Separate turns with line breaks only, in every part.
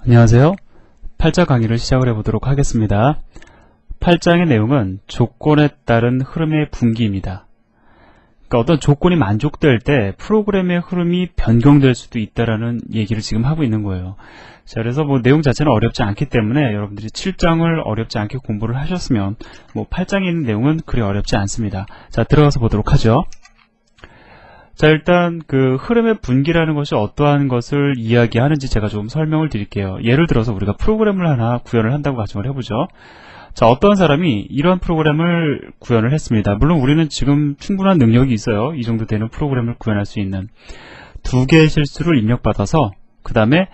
안녕하세요. 8자 강의를 시작을 해보도록 하겠습니다. 8장의 내용은 조건에 따른 흐름의 분기입니다. 그러니까 어떤 조건이 만족될 때 프로그램의 흐름이 변경될 수도 있다라는 얘기를 지금 하고 있는 거예요. 자, 그래서 내용 자체는 어렵지 않기 때문에 여러분들이 7장을 어렵지 않게 공부를 하셨으면 8장에 있는 내용은 그리 어렵지 않습니다. 자, 들어가서 보도록 하죠. 자, 일단 그 흐름의 분기라는 것이 어떠한 것을 이야기하는지 제가 좀 설명을 드릴게요. 예를 들어서 우리가 프로그램을 하나 구현을 한다고 가정을 해보죠. 자, 어떤 사람이 이런 프로그램을 구현을 했습니다. 물론 우리는 지금 충분한 능력이 있어요. 이 정도 되는 프로그램을 구현할 수 있는. 두 개의 실수를 입력받아서 그 다음에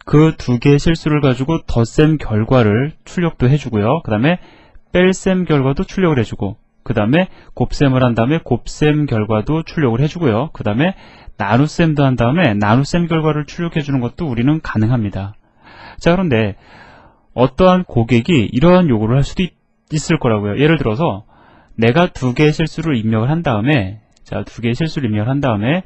그 두 개의 실수를 가지고 덧셈 결과를 출력도 해주고요. 그 다음에 뺄셈 결과도 출력을 해주고, 그 다음에 곱셈을 한 다음에 곱셈 결과도 출력을 해주고요. 그 다음에 나눗셈도 한 다음에 나눗셈 결과를 출력해주는 것도 우리는 가능합니다. 자, 그런데 어떠한 고객이 이러한 요구를 할 수도 있을 거라고요. 예를 들어서 내가 두 개의 실수를 입력을 한 다음에, 자, 두 개의 실수를 입력을 한 다음에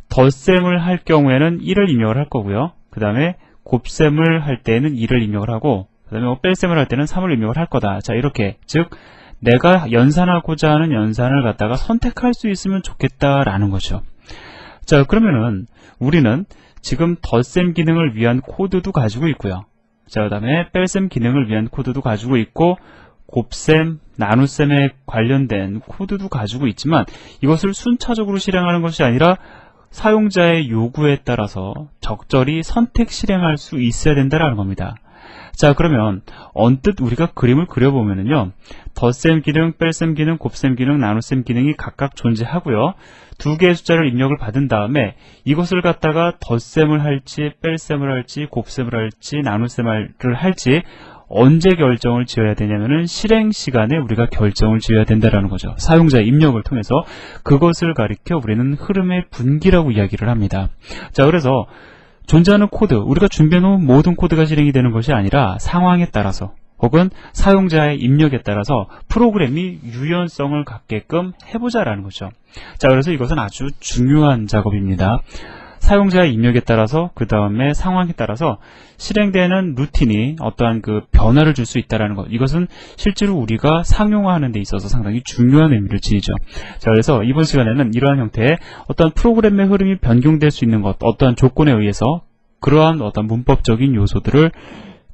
덧셈을 할 경우에는 1을 입력을 할 거고요. 그 다음에 곱셈을 할 때는 2를 입력을 하고, 그 다음에 뺄셈을 할 때는 3을 입력을 할 거다. 자, 이렇게, 즉 내가 연산하고자 하는 연산을 갖다가 선택할 수 있으면 좋겠다라는 거죠. 자, 그러면은 우리는 지금 덧셈 기능을 위한 코드도 가지고 있고요. 자, 그 다음에 뺄셈 기능을 위한 코드도 가지고 있고, 곱셈, 나눗셈에 관련된 코드도 가지고 있지만 이것을 순차적으로 실행하는 것이 아니라 사용자의 요구에 따라서 적절히 선택 실행할 수 있어야 된다는 겁니다. 자, 그러면 언뜻 우리가 그림을 그려보면은요, 덧셈 기능, 뺄셈 기능, 곱셈 기능, 나눗셈 기능이 각각 존재하고요. 두 개의 숫자를 입력을 받은 다음에 이것을 갖다가 덧셈을 할지, 뺄셈을 할지, 곱셈을 할지, 나눗셈을 할지 언제 결정을 지어야 되냐면은 실행 시간에 우리가 결정을 지어야 된다는 거죠. 사용자의 입력을 통해서 그것을 가리켜 우리는 흐름의 분기라고 이야기를 합니다. 자, 그래서 존재하는 코드, 우리가 준비해놓은 모든 코드가 실행이 되는 것이 아니라 상황에 따라서 혹은 사용자의 입력에 따라서 프로그램이 유연성을 갖게끔 해보자라는 거죠. 자, 그래서 이것은 아주 중요한 작업입니다. 사용자의 입력에 따라서, 그 다음에 상황에 따라서 실행되는 루틴이 어떠한 그 변화를 줄 수 있다는 것, 이것은 실제로 우리가 상용화하는 데 있어서 상당히 중요한 의미를 지니죠. 자, 그래서 이번 시간에는 이러한 형태의 어떤 프로그램의 흐름이 변경될 수 있는 것, 어떠한 조건에 의해서 그러한 어떤 문법적인 요소들을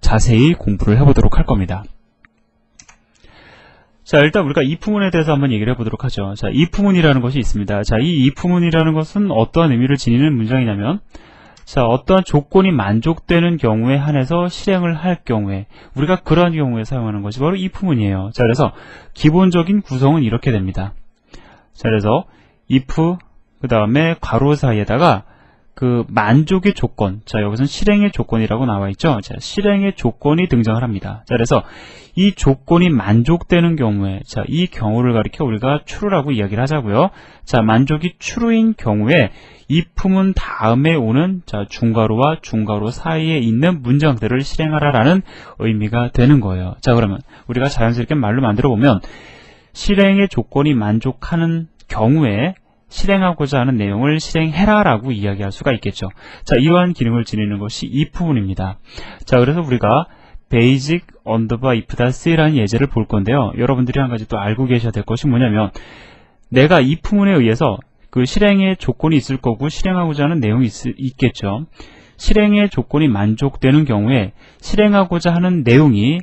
자세히 공부를 해보도록 할 겁니다. 자, 일단 우리가 if문에 대해서 한번 얘기를 해보도록 하죠. 자, if문이라는 것이 있습니다. 자, 이 if문이라는 것은 어떠한 의미를 지니는 문장이냐면, 자, 어떠한 조건이 만족되는 경우에 한해서 실행을 할 경우에 우리가 그러한 경우에 사용하는 것이 바로 if문이에요. 자, 그래서 기본적인 구성은 이렇게 됩니다. 자, 그래서 if 그 다음에 괄호 사이에다가 그 만족의 조건, 자, 여기서는 실행의 조건이라고 나와 있죠. 자, 실행의 조건이 등장을 합니다. 자, 그래서 이 조건이 만족되는 경우에, 자, 이 경우를 가리켜 우리가 true라고 이야기를 하자고요. 자, 만족이 true인 경우에 if문 다음에 오는, 자, 중괄호와 중괄호 사이에 있는 문장들을 실행하라라는 의미가 되는 거예요. 자, 그러면 우리가 자연스럽게 말로 만들어 보면 실행의 조건이 만족하는 경우에 실행하고자 하는 내용을 실행해라 라고 이야기할 수가 있겠죠. 자, 이러한 기능을 지니는 것이 if문입니다. 자, 그래서 우리가 basic underbar if-c라는 예제를 볼 건데요. 여러분들이 한 가지 또 알고 계셔야 될 것이 뭐냐면, 내가 if문에 의해서 그 실행의 조건이 있을 거고 실행하고자 하는 내용이 있겠죠. 실행의 조건이 만족되는 경우에 실행하고자 하는 내용이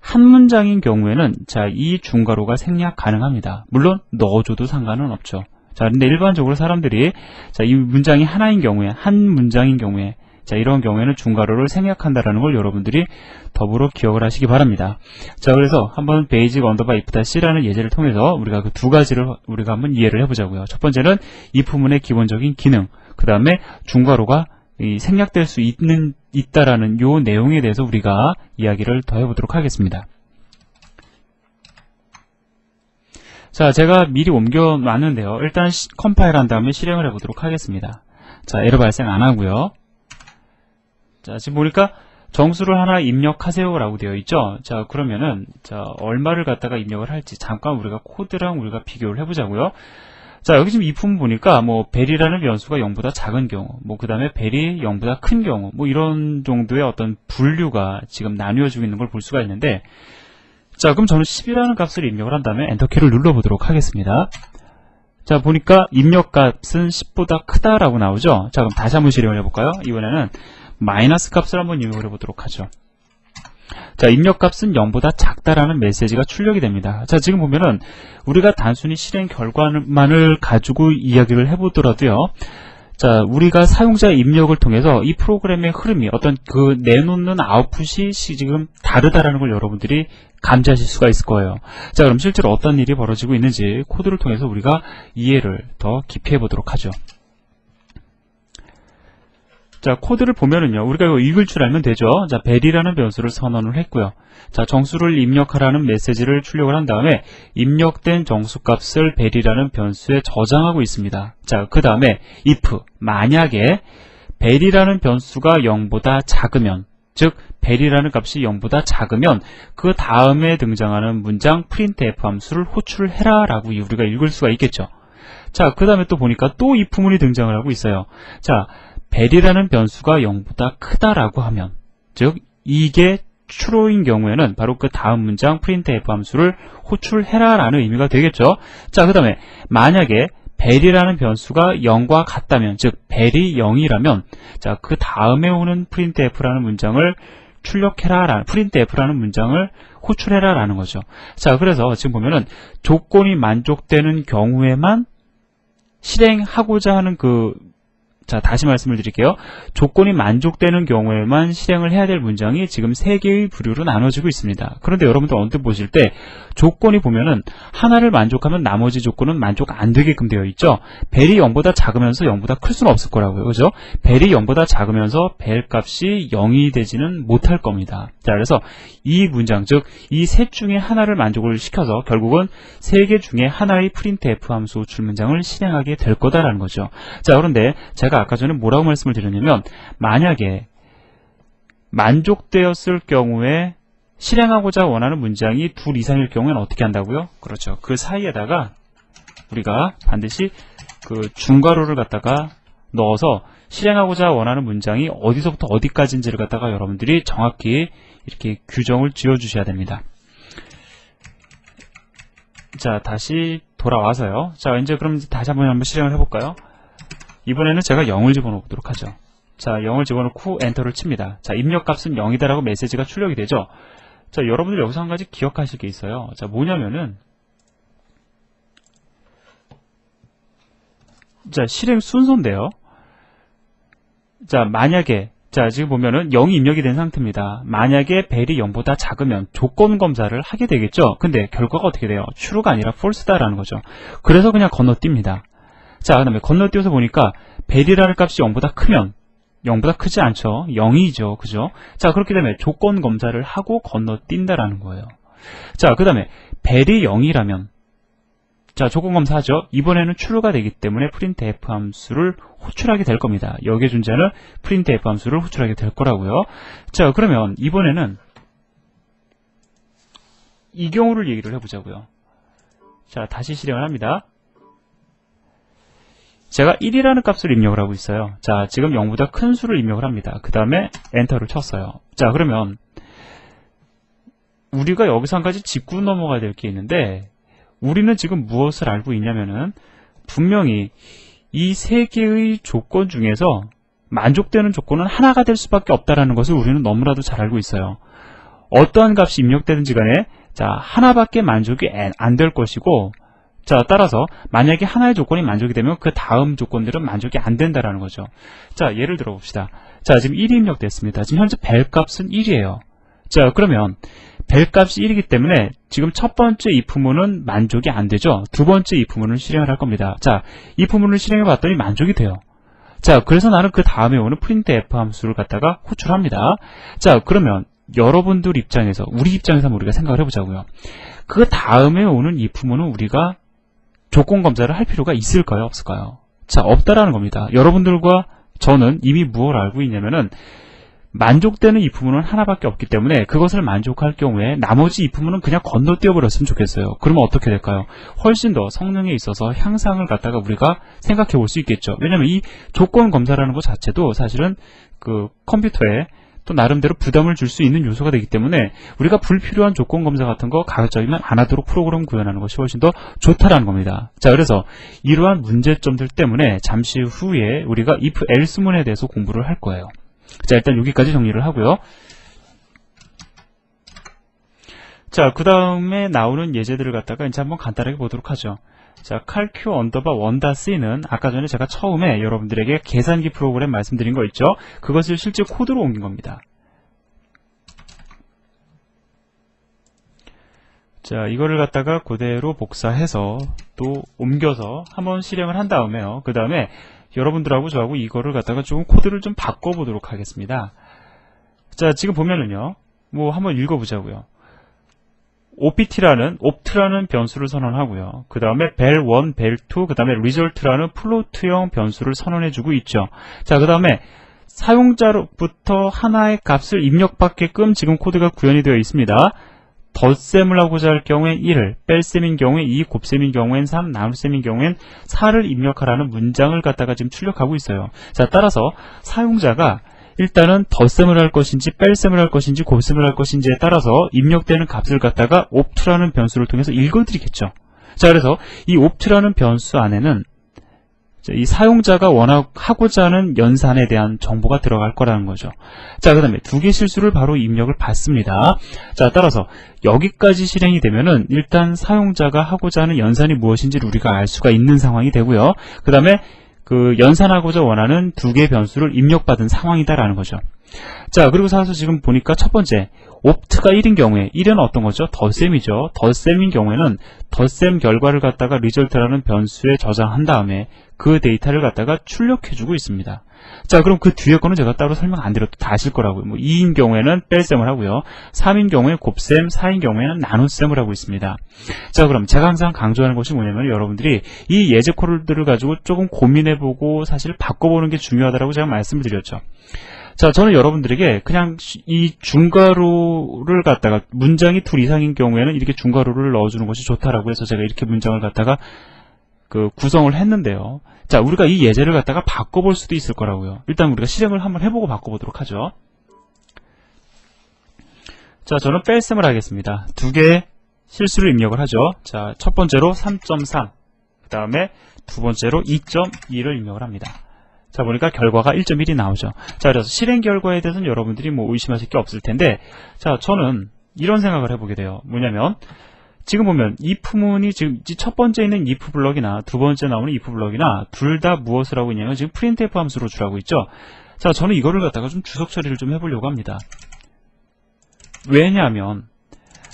한 문장인 경우에는, 자, 이 중괄호가 생략 가능합니다. 물론 넣어줘도 상관은 없죠. 자, 근데 일반적으로 사람들이, 자, 이 문장이 하나인 경우에, 한 문장인 경우에, 자, 이런 경우에는 중괄호를 생략한다라는 걸 여러분들이 더불어 기억을 하시기 바랍니다. 자, 그래서 한번 basic underbar if-c라는 예제를 통해서 우리가 그 두 가지를 우리가 한번 이해를 해보자고요. 첫 번째는 if문의 기본적인 기능, 그 다음에 중괄호가 생략될 수 있다라는 요 내용에 대해서 우리가 이야기를 더 해보도록 하겠습니다. 자, 제가 미리 옮겨놨는데요. 일단 컴파일한 다음에 실행을 해보도록 하겠습니다. 자, 에러 발생 안 하고요. 자, 지금 보니까 정수를 하나 입력하세요 라고 되어 있죠. 자, 그러면은, 자, 얼마를 갖다가 입력을 할지 잠깐 우리가 코드랑 우리가 비교를 해보자고요. 자, 여기 지금 이 부분 보니까 뭐 벨이라는 변수가 0보다 작은 경우, 뭐 그 다음에 벨이 0보다 큰 경우, 뭐 이런 정도의 어떤 분류가 지금 나뉘어지고 있는 걸 볼 수가 있는데, 자, 그럼 저는 10이라는 값을 입력을 한 다음에 엔터키를 눌러보도록 하겠습니다. 자, 보니까 입력값은 10보다 크다라고 나오죠. 자, 그럼 다시 한번 실행을 해볼까요? 이번에는 마이너스 값을 한번 입력을 해보도록 하죠. 자, 입력값은 0보다 작다라는 메시지가 출력이 됩니다. 자, 지금 보면은 우리가 단순히 실행 결과만을 가지고 이야기를 해보더라도요. 자, 우리가 사용자 입력을 통해서 이 프로그램의 흐름이 어떤 그 내놓는 아웃풋이 지금 다르다라는 걸 여러분들이 감지하실 수가 있을 거예요. 자, 그럼 실제로 어떤 일이 벌어지고 있는지 코드를 통해서 우리가 이해를 더 깊이 해보도록 하죠. 자, 코드를 보면은요, 우리가 이거 읽을 줄 알면 되죠. 자, 벨이라는 변수를 선언을 했고요. 자, 정수를 입력하라는 메시지를 출력을 한 다음에 입력된 정수값을 벨이라는 변수에 저장하고 있습니다. 자, 그 다음에 if, 만약에 벨이라는 변수가 0보다 작으면, 즉 벨이라는 값이 0보다 작으면 그 다음에 등장하는 문장 printf 함수를 호출을 해라 라고 우리가 읽을 수가 있겠죠. 자, 그 다음에 또 보니까 또 if문이 등장을 하고 있어요. 자, 벨이라는 변수가 0보다 크다라고 하면, 즉 이게 true인 경우에는 바로 그 다음 문장 printf 함수를 호출해라 라는 의미가 되겠죠. 자, 그 다음에 만약에 벨이라는 변수가 0과 같다면, 즉 벨이 0이라면 자, 그 다음에 오는 printf라는 문장을 출력해라, printf라는 문장을 호출해라 라는 거죠. 자, 그래서 지금 보면은 조건이 만족되는 경우에만 실행하고자 하는 자, 다시 말씀을 드릴게요. 조건이 만족되는 경우에만 실행을 해야 될 문장이 지금 3개의 부류로 나눠지고 있습니다. 그런데 여러분들 언뜻 보실 때 조건이 보면은 하나를 만족하면 나머지 조건은 만족 안 되게끔 되어 있죠. 벨이 0보다 작으면서 0보다 클 수는 없을 거라고요. 그죠? 벨이 0보다 작으면서 벨 값이 0이 되지는 못할 겁니다. 자, 그래서 이 문장, 즉 이 셋 중에 하나를 만족을 시켜서 결국은 3개 중에 하나의 printf 함수 호출 문장을 실행하게 될 거다라는 거죠. 자, 그런데 제가 아까 전에 뭐라고 말씀을 드렸냐면, 만약에 만족되었을 경우에 실행하고자 원하는 문장이 둘 이상일 경우에는 어떻게 한다고요? 그렇죠. 그 사이에다가 우리가 반드시 그 중괄호를 갖다가 넣어서 실행하고자 원하는 문장이 어디서부터 어디까지인지를 갖다가 여러분들이 정확히 이렇게 규정을 지어 주셔야 됩니다. 자, 다시 돌아와서요. 자, 이제 그럼 다시 한번 실행을 해볼까요? 이번에는 제가 0을 집어넣도록 하죠. 자, 0을 집어넣고 엔터를 칩니다. 자, 입력값은 0이다라고 메시지가 출력이 되죠. 자, 여러분들 여기서 한 가지 기억하실 게 있어요. 자, 뭐냐면은, 자, 실행 순서인데요. 자, 만약에, 자, 지금 보면은 0이 입력이 된 상태입니다. 만약에 벨이 0보다 작으면 조건 검사를 하게 되겠죠. 근데 결과가 어떻게 돼요? true가 아니라 false다라는 거죠. 그래서 그냥 건너뜁니다. 자, 그 다음에 건너뛰어서 보니까 벨이라는 값이 0보다 크면 0보다 크지 않죠. 0이죠. 그죠? 자, 그렇게 되면 조건 검사를 하고 건너뛴다라는 거예요. 자, 그 다음에 벨이 0이라면 자, 조건 검사하죠. 이번에는 true가 되기 때문에 printf 함수를 호출하게 될 겁니다. 여기에 존재하는 printf 함수를 호출하게 될 거라고요. 자, 그러면 이번에는 이 경우를 얘기를 해보자고요. 자, 다시 실행을 합니다. 제가 1이라는 값을 입력을 하고 있어요. 자, 지금 0보다 큰 수를 입력을 합니다. 그 다음에 엔터를 쳤어요. 자, 그러면 우리가 여기서 한 가지 짚고 넘어가야 될 게 있는데, 우리는 지금 무엇을 알고 있냐면은 분명히 이 3개의 조건 중에서 만족되는 조건은 하나가 될 수밖에 없다는 것을 우리는 너무나도 잘 알고 있어요. 어떠한 값이 입력되든지 간에 자, 하나밖에 만족이 안 될 것이고, 자, 따라서 만약에 하나의 조건이 만족이 되면 그 다음 조건들은 만족이 안 된다라는 거죠. 자, 예를 들어 봅시다. 자, 지금 1이 입력됐습니다. 지금 현재 벨 값은 1이에요. 자, 그러면 벨 값이 1이기 때문에 지금 첫 번째 if문은 만족이 안 되죠. 두 번째 if문을 실행을 할 겁니다. 자, if문을 실행해 봤더니 만족이 돼요. 자, 그래서 나는 그 다음에 오는 printf 함수를 갖다가 호출합니다. 자, 그러면 여러분들 입장에서, 우리 입장에서 한번 우리가 생각을 해보자고요. 그 다음에 오는 if문은 우리가 조건 검사를 할 필요가 있을까요? 없을까요? 자, 없다라는 겁니다. 여러분들과 저는 이미 무엇을 알고 있냐면은 만족되는 if문은 하나밖에 없기 때문에 그것을 만족할 경우에 나머지 if문은 그냥 건너뛰어 버렸으면 좋겠어요. 그러면 어떻게 될까요? 훨씬 더 성능에 있어서 향상을 갖다가 우리가 생각해 볼 수 있겠죠. 왜냐하면 이 조건 검사라는 것 자체도 사실은 그 컴퓨터에 또 나름대로 부담을 줄 수 있는 요소가 되기 때문에 우리가 불필요한 조건 검사 같은 거 가급적이면 안 하도록 프로그램 구현하는 것이 훨씬 더 좋다라는 겁니다. 자, 그래서 이러한 문제점들 때문에 잠시 후에 우리가 if else문에 대해서 공부를 할 거예요. 자, 일단 여기까지 정리를 하고요. 자, 그 다음에 나오는 예제들을 갖다가 이제 한번 간단하게 보도록 하죠. 자, calq_1-1-c는 아까 전에 제가 처음에 여러분들에게 계산기 프로그램 말씀드린 거 있죠? 그것을 실제 코드로 옮긴 겁니다. 자, 이거를 갖다가 그대로 복사해서 또 옮겨서 한번 실행을 한 다음에요. 그 다음에 여러분들하고 저하고 이거를 갖다가 조금 코드를 좀 바꿔보도록 하겠습니다. 자, 지금 보면은요, 뭐 한번 읽어보자고요. opt라는 변수를 선언하고요. 그 다음에 vel1, vel2, 그 다음에 result라는 플로트형 변수를 선언해주고 있죠. 자, 그 다음에 사용자로부터 하나의 값을 입력받게끔 지금 코드가 구현이 되어 있습니다. 덧셈을 하고자 할 경우엔 1을, 뺄셈인 경우에 2, 곱셈인 경우엔 3, 나눗셈인 경우엔 4를 입력하라는 문장을 갖다가 지금 출력하고 있어요. 자, 따라서 사용자가 일단은 덧셈을 할 것인지 뺄셈을 할 것인지 곱셈을 할 것인지에 따라서 입력되는 값을 갖다가 opt라는 변수를 통해서 읽어드리겠죠. 자, 그래서 이 opt라는 변수 안에는 이 사용자가 하고자 하는 연산에 대한 정보가 들어갈 거라는 거죠. 자, 그 다음에 두 개 실수를 바로 입력을 받습니다. 자, 따라서 여기까지 실행이 되면은 일단 사용자가 하고자 하는 연산이 무엇인지를 우리가 알 수가 있는 상황이 되고요. 그 다음에 그 연산하고자 원하는 두 개의 변수를 입력받은 상황이다라는 거죠. 자, 그리고 사서 지금 보니까 첫 번째 opt가 1인 경우에 1은 어떤 거죠? 덧셈이죠. 덧셈인 경우에는 덧셈 결과를 갖다가 result라는 변수에 저장한 다음에 그 데이터를 갖다가 출력해주고 있습니다. 자, 그럼 그 뒤에 거는 제가 따로 설명 안 드려도 다 아실 거라고요. 뭐 2인 경우에는 뺄셈을 하고요. 3인 경우에 곱셈, 4인 경우에는 나눗셈을 하고 있습니다. 자, 그럼 제가 항상 강조하는 것이 뭐냐면 여러분들이 이 예제 코드를 가지고 조금 고민해보고 사실 바꿔보는 게 중요하다고 제가 말씀을 드렸죠. 자, 저는 여러분들에게 그냥 이 중괄호를 갖다가 문장이 둘 이상인 경우에는 이렇게 중괄호를 넣어주는 것이 좋다라고 해서 제가 이렇게 문장을 갖다가 구성을 했는데요. 자, 우리가 이 예제를 갖다가 바꿔볼 수도 있을 거라고요. 일단 우리가 실행을 한번 해보고 바꿔보도록 하죠. 자, 저는 뺄셈을 하겠습니다. 두 개의 실수를 입력을 하죠. 자, 첫 번째로 3.3, 그 다음에 두 번째로 2.2를 입력을 합니다. 자, 보니까 결과가 1.1이 나오죠. 자, 그래서 실행 결과에 대해서는 여러분들이 뭐 의심하실 게 없을 텐데, 자, 저는 이런 생각을 해보게 돼요. 뭐냐면, 지금 보면 if문이 지금 첫 번째 있는 if 블럭이나 두 번째 나오는 if 블럭이나 둘 다 무엇을 하고 있냐면 지금 printf 함수로 주라고 있죠. 자, 저는 이거를 갖다가 좀 주석 처리를 좀 해보려고 합니다. 왜냐하면,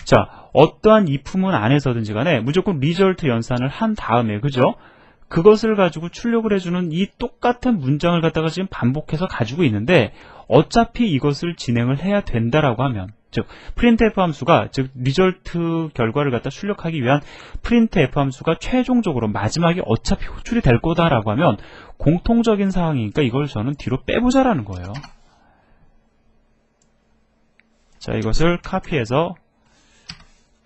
자, 어떠한 if문 안에서든지 간에 무조건 result 연산을 한 다음에, 그죠? 그것을 가지고 출력을 해주는 이 똑같은 문장을 갖다가 지금 반복해서 가지고 있는데 어차피 이것을 진행을 해야 된다라고 하면, 즉 printf 함수가 즉 result 결과를 갖다 출력하기 위한 printf 함수가 최종적으로 마지막에 어차피 호출이 될 거다라고 하면 공통적인 상황이니까 이걸 저는 뒤로 빼보자라는 거예요. 자, 이것을 카피해서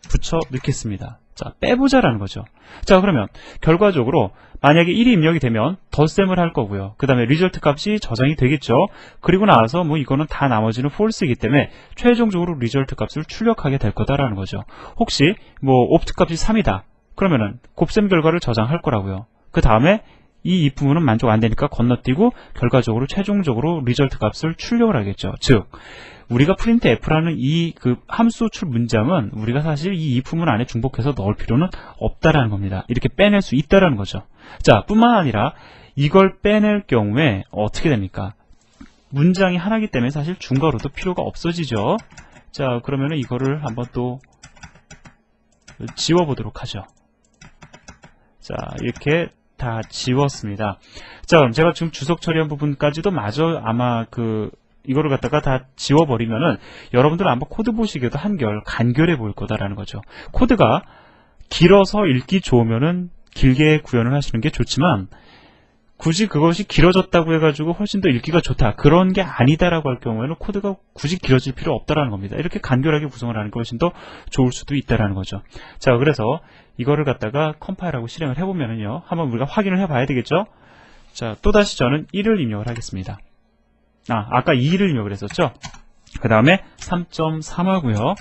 붙여 넣겠습니다. 자, 빼보자라는 거죠. 자, 그러면 결과적으로 만약에 1이 입력이 되면 덧셈을 할 거고요. 그 다음에 result 값이 저장이 되겠죠. 그리고 나서 뭐 이거는 다 나머지는 false이기 때문에 최종적으로 result 값을 출력하게 될 거다라는 거죠. 혹시 뭐 opt 값이 3이다. 그러면은 곱셈 결과를 저장할 거라고요. 그 다음에 이 if문은 만족 안 되니까 건너뛰고 결과적으로 최종적으로 result 값을 출력을 하겠죠. 즉 우리가 printf라는 이 함수 출 문장은 우리가 사실 이 if문 안에 중복해서 넣을 필요는 없다라는 겁니다. 이렇게 빼낼 수 있다라는 거죠. 자, 뿐만 아니라 이걸 빼낼 경우에 어떻게 됩니까? 문장이 하나이기 때문에 사실 중괄호도 필요가 없어지죠. 자, 그러면은 이거를 한번 또 지워보도록 하죠. 자, 이렇게 다 지웠습니다. 자, 그럼 제가 지금 주석 처리한 부분까지도 마저 아마 이거를 갖다가 다 지워버리면은 여러분들은 아마 코드 보시기에도 한결 간결해 보일 거다라는 거죠. 코드가 길어서 읽기 좋으면은 길게 구현을 하시는 게 좋지만 굳이 그것이 길어졌다고 해가지고 훨씬 더 읽기가 좋다, 그런 게 아니다라고 할 경우에는 코드가 굳이 길어질 필요 없다라는 겁니다. 이렇게 간결하게 구성을 하는 게 훨씬 더 좋을 수도 있다라는 거죠. 자, 그래서 이거를 갖다가 컴파일하고 실행을 해보면은요, 한번 우리가 확인을 해봐야 되겠죠. 자, 또다시 저는 1을 입력을 하겠습니다. 아까 2를 입력을 했었죠. 그 다음에 3.3 하고요.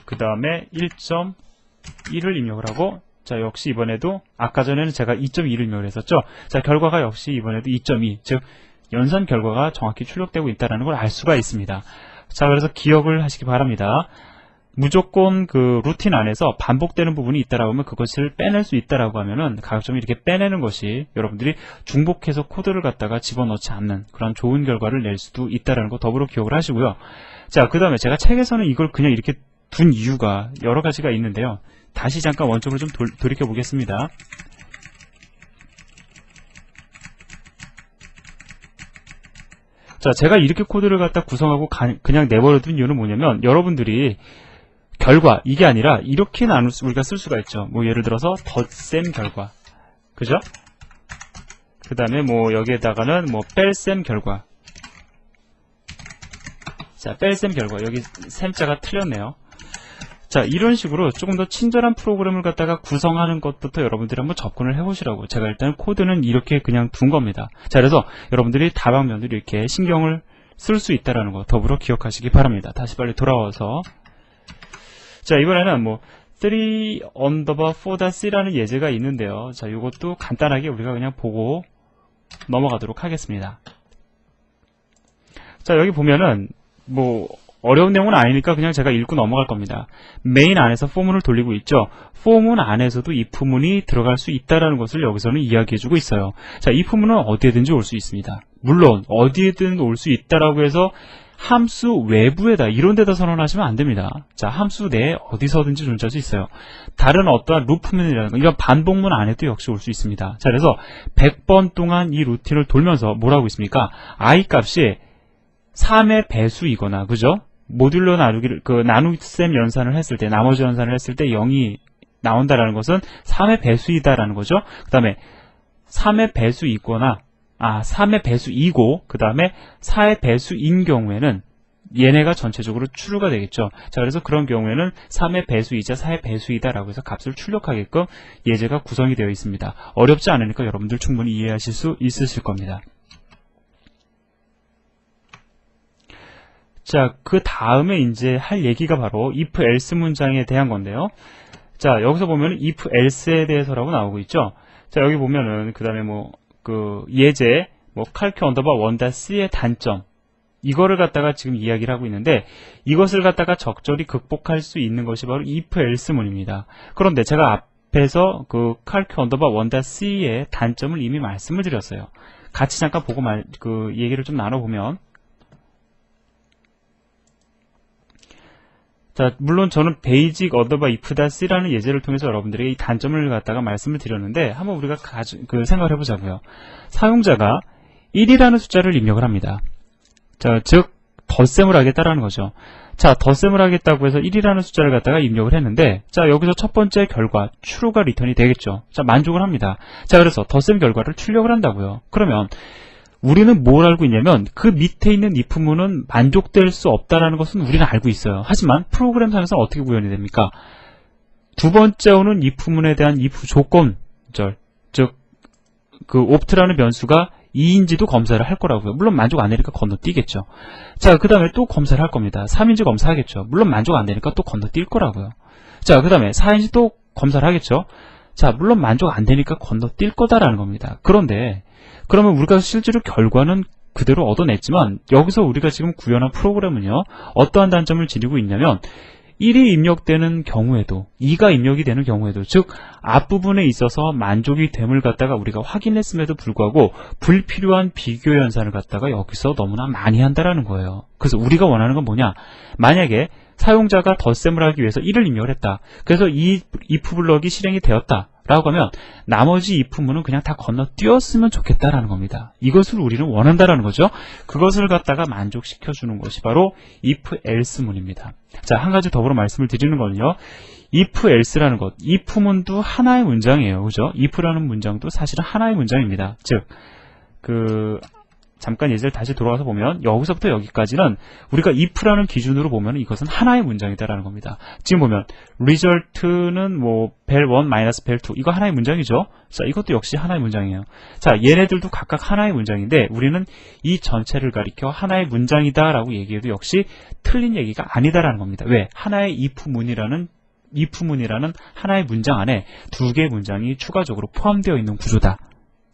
그 다음에 1.1을 입력을 하고, 자, 역시 이번에도 아까 전에는 제가 2.2를 입력을 했었죠. 자, 결과가 역시 이번에도 2.2, 즉 연산 결과가 정확히 출력되고 있다는 걸 알 수가 있습니다. 자, 그래서 기억을 하시기 바랍니다. 무조건 그 루틴 안에서 반복되는 부분이 있다라고 하면 그것을 빼낼 수 있다라고 하면은 가급적 이렇게 빼내는 것이 여러분들이 중복해서 코드를 갖다가 집어넣지 않는 그런 좋은 결과를 낼 수도 있다라는 거 더불어 기억을 하시고요. 자, 그 다음에 제가 책에서는 이걸 그냥 이렇게 둔 이유가 여러 가지가 있는데요. 다시 잠깐 원점으로 좀 돌이켜 보겠습니다. 자, 제가 이렇게 코드를 갖다 구성하고 그냥 내버려둔 이유는 뭐냐면, 여러분들이 결과, 이게 아니라 이렇게 우리가 쓸 수가 있죠. 뭐 예를 들어서 덧셈 결과, 그죠? 그 다음에 뭐 여기에다가는 뭐 뺄셈 결과. 자, 뺄셈 결과, 여기 셈자가 틀렸네요. 자, 이런 식으로 조금 더 친절한 프로그램을 갖다가 구성하는 것부터 여러분들이 한번 접근을 해보시라고, 제가 일단 코드는 이렇게 그냥 둔 겁니다. 자, 그래서 여러분들이 다방면으로 이렇게 신경을 쓸 수 있다는 거 더불어 기억하시기 바랍니다. 다시 빨리 돌아와서, 자, 이번에는 뭐 3_4-C라는 예제가 있는데요. 자, 이것도 간단하게 우리가 그냥 보고 넘어가도록 하겠습니다. 자, 여기 보면은 뭐 어려운 내용은 아니니까 그냥 제가 읽고 넘어갈 겁니다. 메인 안에서 포문을 돌리고 있죠. 포문 안에서도 if문이 들어갈 수 있다는 것을 여기서는 이야기해주고 있어요. 자, if문은 어디에든지 올 수 있습니다. 물론 어디에든 올 수 있다라고 해서 함수 외부에다, 이런 데다 선언하시면 안 됩니다. 자, 함수 내에 어디서든지 존재할 수 있어요. 다른 어떠한 루프문이라는 거, 이런 반복문 안에도 역시 올 수 있습니다. 자, 그래서 100번 동안 이 루틴을 돌면서 뭐라고 있습니까? i 값이 3의 배수이거나, 그죠? 모듈로 나누기를, 나눗셈 연산을 했을 때, 나머지 연산을 했을 때 0이 나온다라는 것은 3의 배수이다라는 거죠. 그 다음에 3의 배수이거나, 3의 배수이고, 그 다음에 4의 배수인 경우에는 얘네가 전체적으로 true가 되겠죠. 자, 그래서 그런 경우에는 3의 배수이자 4의 배수이다라고 해서 값을 출력하게끔 예제가 구성이 되어 있습니다. 어렵지 않으니까 여러분들 충분히 이해하실 수 있으실 겁니다. 자, 그 다음에 이제 할 얘기가 바로 if else 문장에 대한 건데요. 자, 여기서 보면 if else에 대해서라고 나오고 있죠. 자, 여기 보면은 그 다음에 예제, calc_1-c의 단점, 이거를 갖다가 지금 이야기를 하고 있는데, 이것을 갖다가 적절히 극복할 수 있는 것이 바로 if else 문입니다. 그런데 제가 앞에서 calc_1-c의 단점을 이미 말씀을 드렸어요. 같이 잠깐 보고 얘기를 좀 나눠보면, 자, 물론 저는 basic if-c라는 예제를 통해서 여러분들에게 이 단점을 갖다가 말씀을 드렸는데, 한번 우리가 생각을 해보자고요. 사용자가 1이라는 숫자를 입력을 합니다. 자, 즉 덧셈을 하겠다라는 거죠. 자, 덧셈을 하겠다고 해서 1이라는 숫자를 갖다가 입력을 했는데, 자, 여기서 첫 번째 결과 true가 리턴이 되겠죠. 자, 만족을 합니다. 자, 그래서 덧셈 결과를 출력을 한다고요. 그러면 우리는 뭘 알고 있냐면, 그 밑에 있는 if문은 만족될 수 없다는 것은 우리는 알고 있어요. 하지만 프로그램상에서 어떻게 구현이 됩니까? 두 번째 오는 if문에 대한 if 조건절, 즉 opt라는 변수가 2인지도 검사를 할 거라고요. 물론 만족 안 되니까 건너뛰겠죠. 자, 그 다음에 또 검사를 할 겁니다. 3인지 검사하겠죠. 물론 만족 안 되니까 또 건너뛸 거라고요. 자, 그 다음에 4인지 또 검사를 하겠죠. 자, 물론 만족 안 되니까 건너뛸 거다라는 겁니다. 그런데 그러면 우리가 실제로 결과는 그대로 얻어냈지만, 여기서 우리가 지금 구현한 프로그램은요, 어떠한 단점을 지니고 있냐면, 1이 입력되는 경우에도, 2가 입력이 되는 경우에도, 즉 앞부분에 있어서 만족이 됨을 갖다가 우리가 확인했음에도 불구하고 불필요한 비교 연산을 갖다가 여기서 너무나 많이 한다라는 거예요. 그래서 우리가 원하는 건 뭐냐, 만약에 사용자가 덧셈을 하기 위해서 1을 입력을 했다. 그래서 이 if 블럭이 실행이 되었다 라고 하면 나머지 if문은 그냥 다 건너뛰었으면 좋겠다라는 겁니다. 이것을 우리는 원한다라는 거죠. 그것을 갖다가 만족시켜주는 것이 바로 if else 문입니다. 자, 한 가지 더불어 말씀을 드리는 건요, if else라는 것, if문도 하나의 문장이에요. 그죠? if라는 문장도 사실은 하나의 문장입니다. 즉 잠깐 예제를 다시 돌아가서 보면 여기서부터 여기까지는 우리가 if라는 기준으로 보면 이것은 하나의 문장이다라는 겁니다. 지금 보면 result는 뭐 vel1 마이너스 vel2 이거 하나의 문장이죠. 자, 이것도 역시 하나의 문장이에요. 자, 얘네들도 각각 하나의 문장인데 우리는 이 전체를 가리켜 하나의 문장이다라고 얘기해도 역시 틀린 얘기가 아니다라는 겁니다. 왜? 하나의 if문이라는 하나의 문장 안에 두 개의 문장이 추가적으로 포함되어 있는 구조다.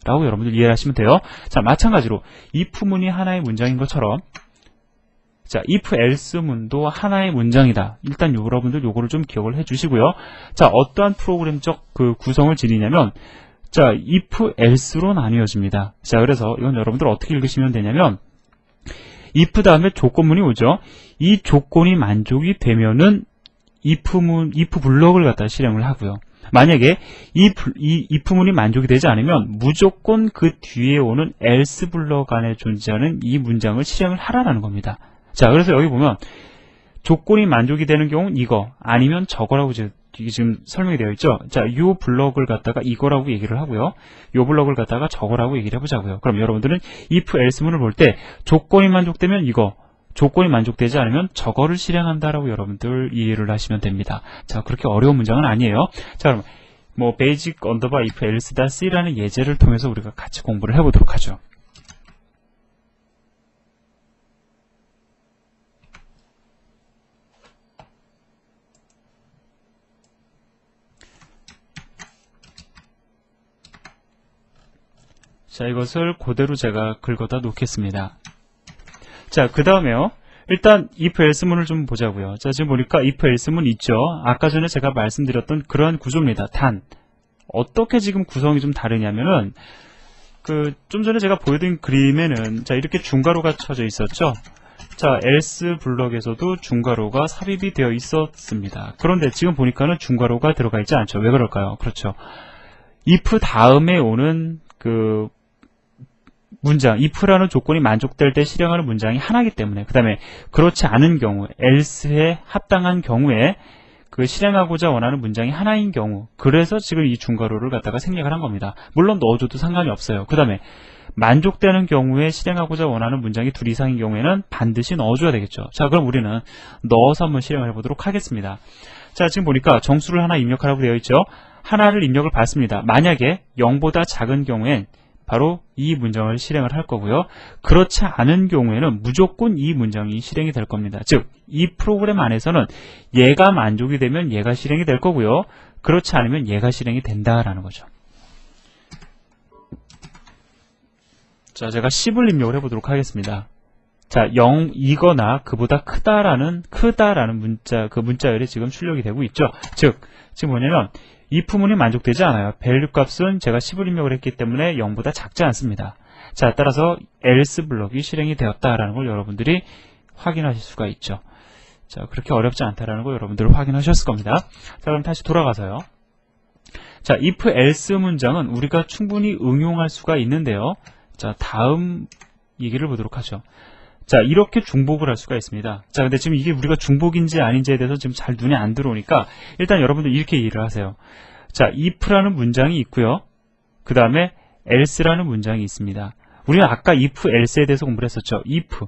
라고 여러분들 이해하시면 돼요. 자, 마찬가지로 if문이 하나의 문장인 것처럼 자, if else 문도 하나의 문장이다. 일단 여러분들 요거를 좀 기억을 해 주시고요. 자, 어떠한 프로그램적 구성을 지니냐면 자, if else로 나뉘어집니다. 자, 그래서 이건 여러분들 어떻게 읽으시면 되냐면 if 다음에 조건문이 오죠. 이 조건이 만족이 되면은 if 블럭을 갖다 실행을 하고요. 만약에 이 if문이 만족이 되지 않으면 무조건 그 뒤에 오는 else 블럭 안에 존재하는 이 문장을 실행을 하라는 겁니다. 자, 그래서 여기 보면 조건이 만족이 되는 경우는 이거 아니면 저거라고 지금 설명이 되어 있죠. 자, 요 블럭을 갖다가 이거라고 얘기를 하고요. 요 블럭을 갖다가 저거라고 얘기를 해보자고요. 그럼 여러분들은 if else문을 볼 때 조건이 만족되면 이거, 조건이 만족되지 않으면 저거를 실행한다라고 여러분들 이해를 하시면 됩니다. 자, 그렇게 어려운 문장은 아니에요. 자, 그럼 뭐 basic underbar if else-c라는 예제를 통해서 우리가 같이 공부를 해보도록 하죠. 자, 이것을 그대로 제가 긁어다 놓겠습니다. 자, 그 다음에요. 일단 if else문을 좀 보자고요. 자, 지금 보니까 if else문 있죠. 아까 전에 제가 말씀드렸던 그러한 구조입니다. 단 어떻게 지금 구성이 좀 다르냐면은 좀 전에 제가 보여드린 그림에는 자, 이렇게 중괄호가 쳐져 있었죠. 자, else 블럭에서도 중괄호가 삽입이 되어 있었습니다. 그런데 지금 보니까는 중괄호가 들어가 있지 않죠. 왜 그럴까요? 그렇죠. if 다음에 오는 문장, if라는 조건이 만족될 때 실행하는 문장이 하나이기 때문에, 그 다음에 그렇지 않은 경우, else에 합당한 경우에 실행하고자 원하는 문장이 하나인 경우, 그래서 지금 이 중괄호를 갖다가 생략을 한 겁니다. 물론 넣어줘도 상관이 없어요. 그 다음에 만족되는 경우에 실행하고자 원하는 문장이 둘 이상인 경우에는 반드시 넣어줘야 되겠죠. 자, 그럼 우리는 넣어서 한번 실행을 해보도록 하겠습니다. 자, 지금 보니까 정수를 하나 입력하라고 되어 있죠. 하나를 입력을 받습니다. 만약에 0보다 작은 경우엔 바로 이 문장을 실행을 할 거고요. 그렇지 않은 경우에는 무조건 이 문장이 실행이 될 겁니다. 즉, 이 프로그램 안에서는 얘가 만족이 되면 얘가 실행이 될 거고요. 그렇지 않으면 얘가 실행이 된다라는 거죠. 자, 제가 10을 입력을 해보도록 하겠습니다. 자, 0이거나 그보다 크다라는 문자, 문자열이 지금 출력이 되고 있죠. 즉, 지금 뭐냐면 if문이 만족되지 않아요. value 값은 제가 10을 입력을 했기 때문에 0보다 작지 않습니다. 자, 따라서 else 블럭이 실행이 되었다라는 걸 여러분들이 확인하실 수가 있죠. 자, 그렇게 어렵지 않다라는 걸 여러분들 확인하셨을 겁니다. 자, 그럼 다시 돌아가서요. 자, if else 문장은 우리가 충분히 응용할 수가 있는데요. 자, 다음 얘기를 보도록 하죠. 자, 이렇게 중복을 할 수가 있습니다. 자, 근데 지금 이게 우리가 중복인지 아닌지에 대해서 지금 잘 눈에 안 들어오니까 일단 여러분들 이렇게 이해를 하세요. 자, if라는 문장이 있고요. 그 다음에 else라는 문장이 있습니다. 우리는 아까 if, else에 대해서 공부를 했었죠. if,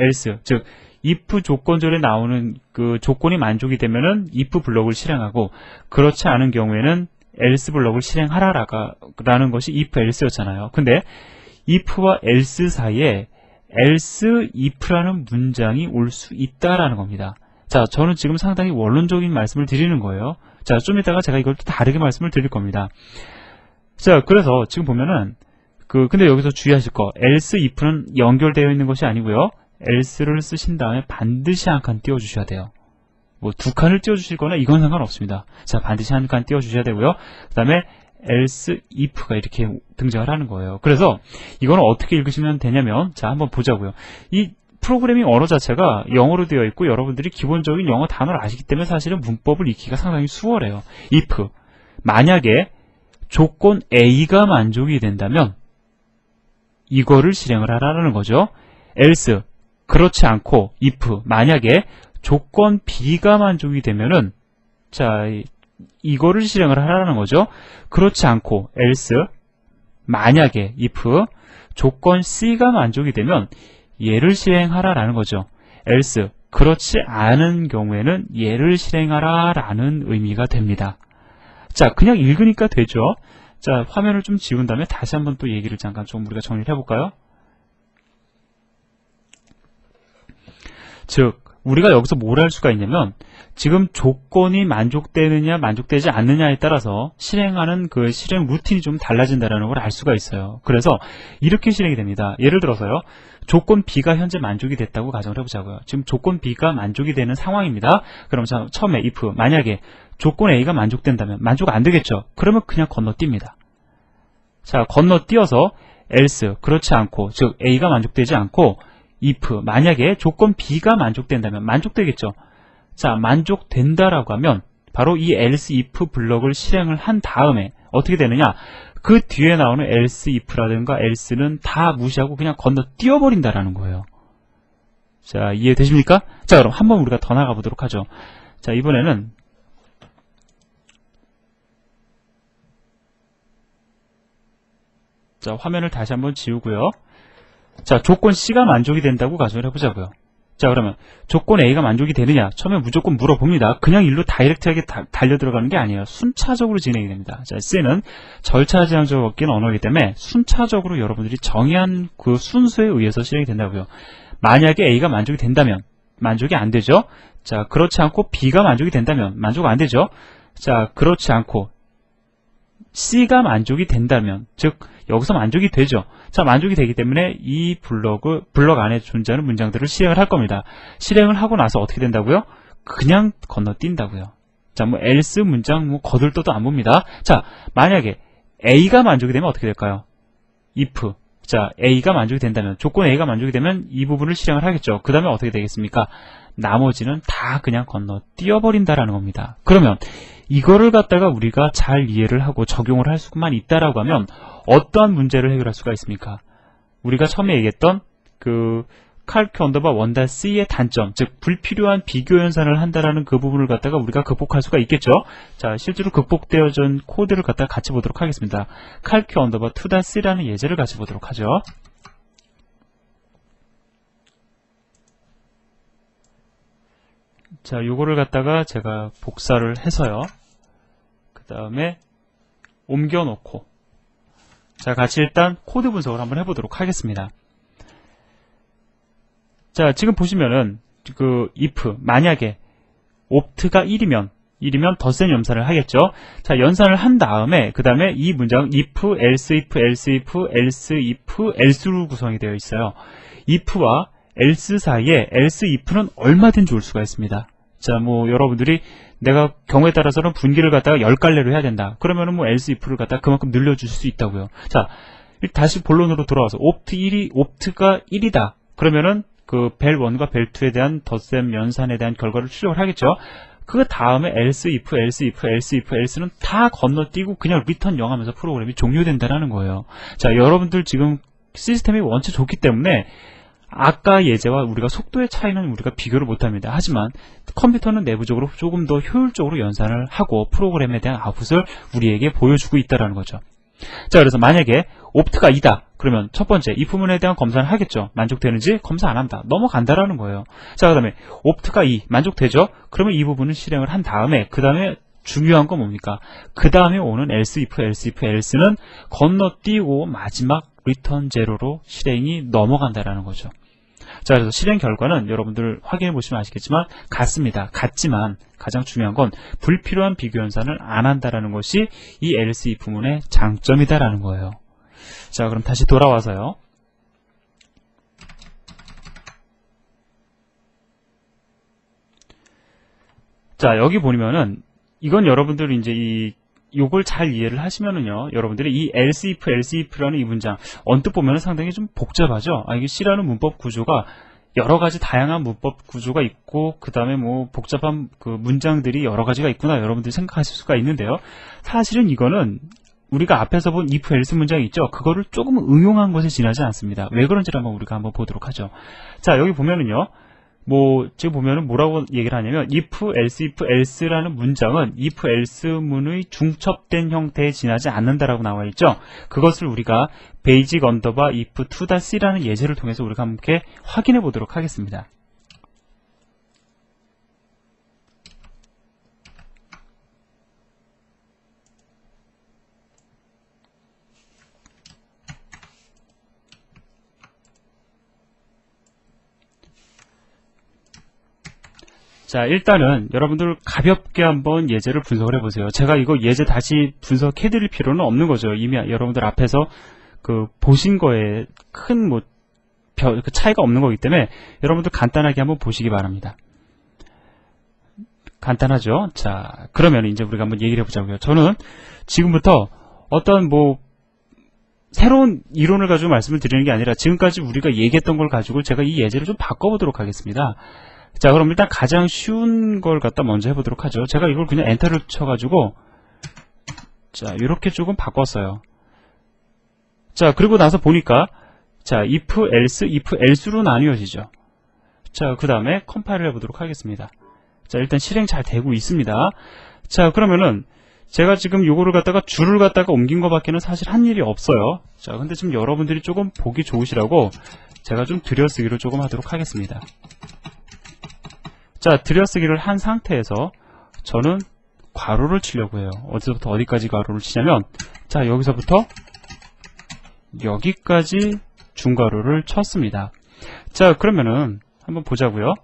else, 즉 if 조건절에 나오는 조건이 만족이 되면은 if 블럭을 실행하고 그렇지 않은 경우에는 else 블럭을 실행하라라는 것이 if, else였잖아요. 근데 if와 else 사이에 else, if라는 문장이 올 수 있다라는 겁니다. 자, 저는 지금 상당히 원론적인 말씀을 드리는 거예요. 자, 좀 이따가 제가 이걸 또 다르게 말씀을 드릴 겁니다. 자, 그래서 지금 보면은 근데 여기서 주의하실 거, else, if는 연결되어 있는 것이 아니고요. else를 쓰신 다음에 반드시 한 칸 띄워주셔야 돼요. 뭐 두 칸을 띄워주실 거나 이건 상관없습니다. 자, 반드시 한 칸 띄워주셔야 되고요. 그 다음에 else, if가 이렇게 등장을 하는 거예요. 그래서 이거는 어떻게 읽으시면 되냐면, 자, 한번 보자고요. 이 프로그래밍 언어 자체가 영어로 되어 있고 여러분들이 기본적인 영어 단어를 아시기 때문에 사실은 문법을 익히기가 상당히 수월해요. if, 만약에 조건 A가 만족이 된다면 이거를 실행을 하라는 거죠. else, 그렇지 않고 if, 만약에 조건 B가 만족이 되면은 자, 이거를 실행을 하라는 거죠. 그렇지 않고 else, 만약에 if, 조건 C가 만족이 되면 얘를 실행하라 라는 거죠. else, 그렇지 않은 경우에는 얘를 실행하라 라는 의미가 됩니다. 자, 그냥 읽으니까 되죠. 자, 화면을 좀 지운 다음에 다시 한번 또 얘기를 잠깐 좀 우리가 정리를 해볼까요? 즉, 우리가 여기서 뭘 할 수가 있냐면 지금 조건이 만족되느냐 만족되지 않느냐에 따라서 실행하는 그 실행 루틴이 좀 달라진다는 걸 알 수가 있어요. 그래서 이렇게 실행이 됩니다. 예를 들어서요. 조건 B가 현재 만족이 됐다고 가정을 해보자고요. 지금 조건 B가 만족이 되는 상황입니다. 그럼 처음에 if 만약에 조건 A가 만족된다면 만족 안 되겠죠. 그러면 그냥 건너뜁니다. 자, 건너뛰어서 else 그렇지 않고 즉 A가 만족되지 않고 if 만약에 조건 B가 만족된다면 만족되겠죠. 자, 만족된다라고 하면 바로 이 else if 블럭을 실행을 한 다음에 어떻게 되느냐, 그 뒤에 나오는 else if라든가 else는 다 무시하고 그냥 건너뛰어 버린다라는 거예요. 자, 이해되십니까? 자, 그럼 한번 우리가 더 나가 보도록 하죠. 자, 이번에는 자, 화면을 다시 한번 지우고요. 자, 조건 C가 만족이 된다고 가정을 해보자고요. 자, 그러면 조건 A가 만족이 되느냐? 처음에 무조건 물어봅니다. 그냥 일로 다이렉트하게 달려 들어가는 게 아니에요. 순차적으로 진행이 됩니다. 자, C는 절차지향적으로 엮인 언어이기 때문에 순차적으로 여러분들이 정의한 그 순서에 의해서 실행이 된다고요. 만약에 A가 만족이 된다면 만족이 안 되죠. 자, 그렇지 않고 B가 만족이 된다면 만족 안 되죠. 자, 그렇지 않고 C가 만족이 된다면, 즉 여기서 만족이 되죠. 자, 만족이 되기 때문에 이 블럭 안에 존재하는 문장들을 실행을 할 겁니다. 실행을 하고 나서 어떻게 된다고요? 그냥 건너뛴다고요. 자, 뭐 else 문장 뭐 거들떠도 안 봅니다. 자, 만약에 A가 만족이 되면 어떻게 될까요? if. 자, A가 만족이 된다면, 조건 A가 만족이 되면 이 부분을 실행을 하겠죠. 그 다음에 어떻게 되겠습니까? 나머지는 다 그냥 건너뛰어버린다라는 겁니다. 그러면 이거를 갖다가 우리가 잘 이해를 하고 적용을 할 수만 있다라고 하면 어떠한 문제를 해결할 수가 있습니까? 우리가 처음에 얘기했던 그 calc 언더바 1-c의 단점, 즉 불필요한 비교 연산을 한다라는 그 부분을 갖다가 우리가 극복할 수가 있겠죠. 자, 실제로 극복되어진 코드를 갖다가 같이 보도록 하겠습니다. calc 언더바 2-c라는 예제를 같이 보도록 하죠. 자, 요거를 갖다가 제가 복사를 해서요. 그 다음에 옮겨 놓고, 자, 같이 일단 코드 분석을 한번 해보도록 하겠습니다. 자, 지금 보시면은 그 if 만약에 opt가 1이면 덧셈 연산을 하겠죠. 자, 연산을 한 다음에 그 다음에 이 문장 if, else if, else if, else if, else로 구성이 되어 있어요. if와 else 사이에 else if는 얼마든지 올 수가 있습니다. 자, 뭐 여러분들이 내가 경우에 따라서는 분기를 갖다가 10갈래로 해야 된다. 그러면은 뭐 else if를 갖다가 그만큼 늘려줄 수 있다고요. 자, 다시 본론으로 돌아와서 opt가 1이다. 그러면은 그 벨1과 벨2에 대한 덧셈 연산에 대한 결과를 출력을 하겠죠. 그 다음에 else if, else if, else if, else는 다 건너뛰고 그냥 return 0 하면서 프로그램이 종료된다라는 거예요. 자, 여러분들 지금 시스템이 원체 좋기 때문에 아까 예제와 우리가 속도의 차이는 우리가 비교를 못합니다. 하지만 컴퓨터는 내부적으로 조금 더 효율적으로 연산을 하고 프로그램에 대한 아웃풋을 우리에게 보여주고 있다는 거죠. 자, 그래서 만약에 opt가 2다. 그러면 첫 번째 if문에 대한 검사를 하겠죠. 만족되는지 검사 안 한다. 넘어간다라는 거예요. 자, 그 다음에 opt가 2 만족되죠. 그러면 이 부분을 실행을 한 다음에 그 다음에 중요한 건 뭡니까? 그 다음에 오는 else if, else if, else는 건너뛰고 마지막 return 제로로 실행이 넘어간다라는 거죠. 자, 그래서 실행 결과는 여러분들 확인해 보시면 아시겠지만 같습니다. 같지만 가장 중요한 건 불필요한 비교 연산을 안 한다라는 것이 이 else if문의 장점이다라는 거예요. 자, 그럼 다시 돌아와서요. 자, 여기 보면은 이건 여러분들 이제 요걸 잘 이해를 하시면은요, 여러분들이 이 else if라는 이 문장 언뜻 보면은 상당히 좀 복잡하죠. 이게 C라는 문법 구조가 여러 가지 다양한 문법 구조가 있고 그 다음에 뭐 복잡한 그 문장들이 여러 가지가 있구나 여러분들이 생각하실 수가 있는데요. 사실은 이거는 우리가 앞에서 본 if, else 문장이 있죠. 그거를 조금 응용한 것에 지나지 않습니다. 왜 그런지를 우리가 한번 보도록 하죠. 자, 여기 보면은요, 지금 보면은 뭐라고 얘기를 하냐면 if, else, if, else라는 문장은 if, else문의 중첩된 형태에 지나지 않는다라고 나와 있죠. 그것을 우리가 basic underbar if to.c라는 예제를 통해서 우리가 함께 확인해 보도록 하겠습니다. 자, 일단은 여러분들 가볍게 한번 예제를 분석을 해보세요. 제가 이거 예제 다시 분석해드릴 필요는 없는 거죠. 이미 여러분들 앞에서 보신 거에 큰 차이가 없는 거기 때문에 여러분들 간단하게 한번 보시기 바랍니다. 간단하죠? 자, 그러면 이제 우리가 한번 얘기를 해보자고요. 저는 지금부터 어떤 새로운 이론을 가지고 말씀을 드리는 게 아니라 지금까지 우리가 얘기했던 걸 가지고 제가 이 예제를 좀 바꿔보도록 하겠습니다. 자, 그럼 일단 가장 쉬운 걸 갖다 먼저 해보도록 하죠. 제가 이걸 그냥 엔터를 쳐가지고 자, 이렇게 조금 바꿨어요. 자, 그리고 나서 보니까 자, if, else, if, else로 나뉘어지죠. 자, 그 다음에 컴파일을 해보도록 하겠습니다. 자, 일단 실행 잘 되고 있습니다. 자, 그러면은 제가 지금 요거를 갖다가 줄을 갖다가 옮긴 것밖에는 사실 한 일이 없어요. 자, 근데 지금 여러분들이 조금 보기 좋으시라고 제가 좀 들여쓰기를 조금 하도록 하겠습니다. 자, 들여쓰기를 한 상태에서 저는 괄호를 치려고 해요. 어디서부터 어디까지 괄호를 치냐면 자, 여기서부터 여기까지 중괄호를 쳤습니다. 자, 그러면은 한번 보자고요.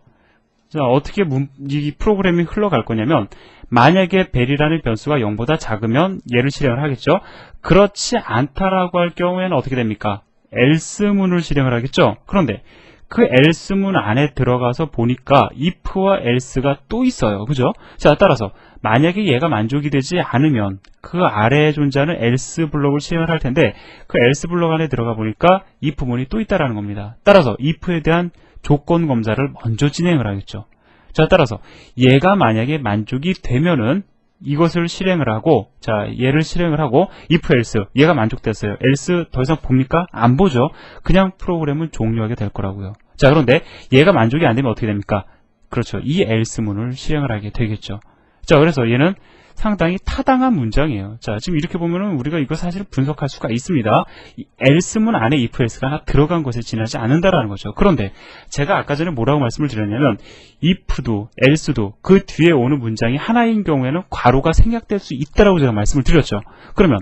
자, 어떻게 이 프로그램이 흘러갈 거냐면 만약에 벨이라는 변수가 0보다 작으면 얘를 실행을 하겠죠. 그렇지 않다라고 할 경우에는 어떻게 됩니까? else문을 실행을 하겠죠. 그런데 그 else문 안에 들어가서 보니까 if와 else가 또 있어요. 그죠? 자, 따라서 만약에 얘가 만족이 되지 않으면 그 아래에 존재하는 else 블록을 실행을 할 텐데 그 else 블록 안에 들어가 보니까 if문이 또 있다라는 겁니다. 따라서 if에 대한 조건 검사를 먼저 진행을 하겠죠. 자, 따라서 얘가 만약에 만족이 되면은 이것을 실행을 하고, 자, 얘를 실행을 하고, if, else, 얘가 만족됐어요. else 더 이상 봅니까? 안 보죠. 그냥 프로그램은 종료하게 될 거라고요. 자, 그런데 얘가 만족이 안 되면 어떻게 됩니까? 그렇죠. 이 else문을 실행을 하게 되겠죠. 자, 그래서 얘는 상당히 타당한 문장이에요. 자, 지금 이렇게 보면은 우리가 이거 사실 분석할 수가 있습니다. 이 else문 안에 if, else가 들어간 것에 지나지 않는다라는 거죠. 그런데 제가 아까 전에 뭐라고 말씀을 드렸냐면 if도 else도 그 뒤에 오는 문장이 하나인 경우에는 괄호가 생략될 수 있다라고 제가 말씀을 드렸죠. 그러면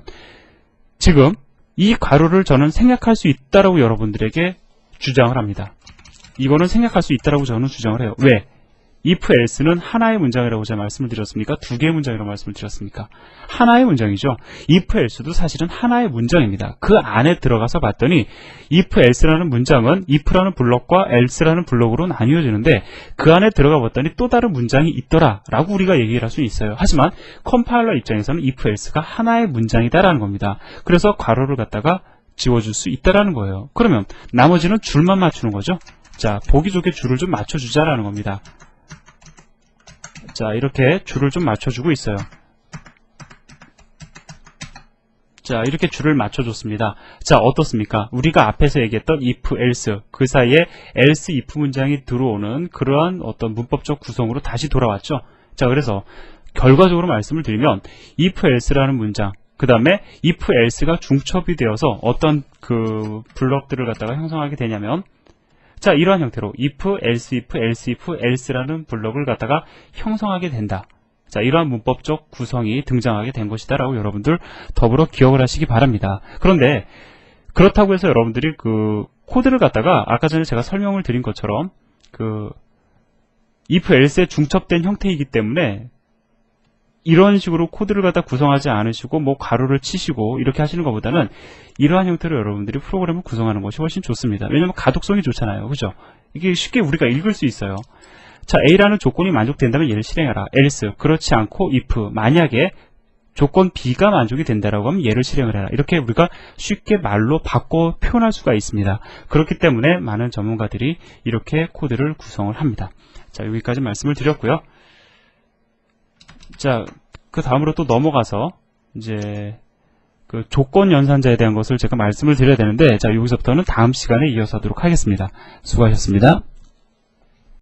지금 이 괄호를 저는 생략할 수 있다라고 여러분들에게 주장을 합니다. 이거는 생략할 수 있다라고 저는 주장을 해요. 왜? if, else는 하나의 문장이라고 제가 말씀을 드렸습니까? 두 개의 문장이라고 말씀을 드렸습니까? 하나의 문장이죠. if, else도 사실은 하나의 문장입니다. 그 안에 들어가서 봤더니 if, else라는 문장은 if라는 블록과 else라는 블록으로 나뉘어지는데 그 안에 들어가 봤더니 또 다른 문장이 있더라 라고 우리가 얘기를 할 수 있어요. 하지만 컴파일러 입장에서는 if, else가 하나의 문장이다라는 겁니다. 그래서 괄호를 갖다가 지워줄 수 있다라는 거예요. 그러면 나머지는 줄만 맞추는 거죠. 자, 보기 좋게 줄을 좀 맞춰주자라는 겁니다. 자, 이렇게 줄을 좀 맞춰주고 있어요. 자, 이렇게 줄을 맞춰줬습니다. 자, 어떻습니까? 우리가 앞에서 얘기했던 if, else, 그 사이에 else, if 문장이 들어오는 그러한 어떤 문법적 구성으로 다시 돌아왔죠. 자, 그래서 결과적으로 말씀을 드리면 if, else라는 문장, 그 다음에 if, else가 중첩이 되어서 어떤 그 블럭들을 갖다가 형성하게 되냐면 자, 이러한 형태로 if, else, if, else, if, else라는 블럭을 갖다가 형성하게 된다. 자, 이러한 문법적 구성이 등장하게 된 것이다 라고 여러분들 더불어 기억을 하시기 바랍니다. 그런데 그렇다고 해서 여러분들이 그 코드를 갖다가 아까 전에 제가 설명을 드린 것처럼 그 if, else에 중첩된 형태이기 때문에 이런 식으로 코드를 갖다 구성하지 않으시고 괄호를 치시고 이렇게 하시는 것보다는 이러한 형태로 여러분들이 프로그램을 구성하는 것이 훨씬 좋습니다. 왜냐하면 가독성이 좋잖아요. 그죠? 이게 쉽게 우리가 읽을 수 있어요. 자, A라는 조건이 만족된다면 얘를 실행해라. else, 그렇지 않고 if, 만약에 조건 B가 만족이 된다라고 하면 얘를 실행을 해라. 이렇게 우리가 쉽게 말로 바꿔 표현할 수가 있습니다. 그렇기 때문에 많은 전문가들이 이렇게 코드를 구성을 합니다. 자, 여기까지 말씀을 드렸고요. 자, 그 다음으로 또 넘어가서 이제 그 조건 연산자에 대한 것을 제가 말씀을 드려야 되는데 자, 여기서부터는 다음 시간에 이어서 하도록 하겠습니다. 수고하셨습니다.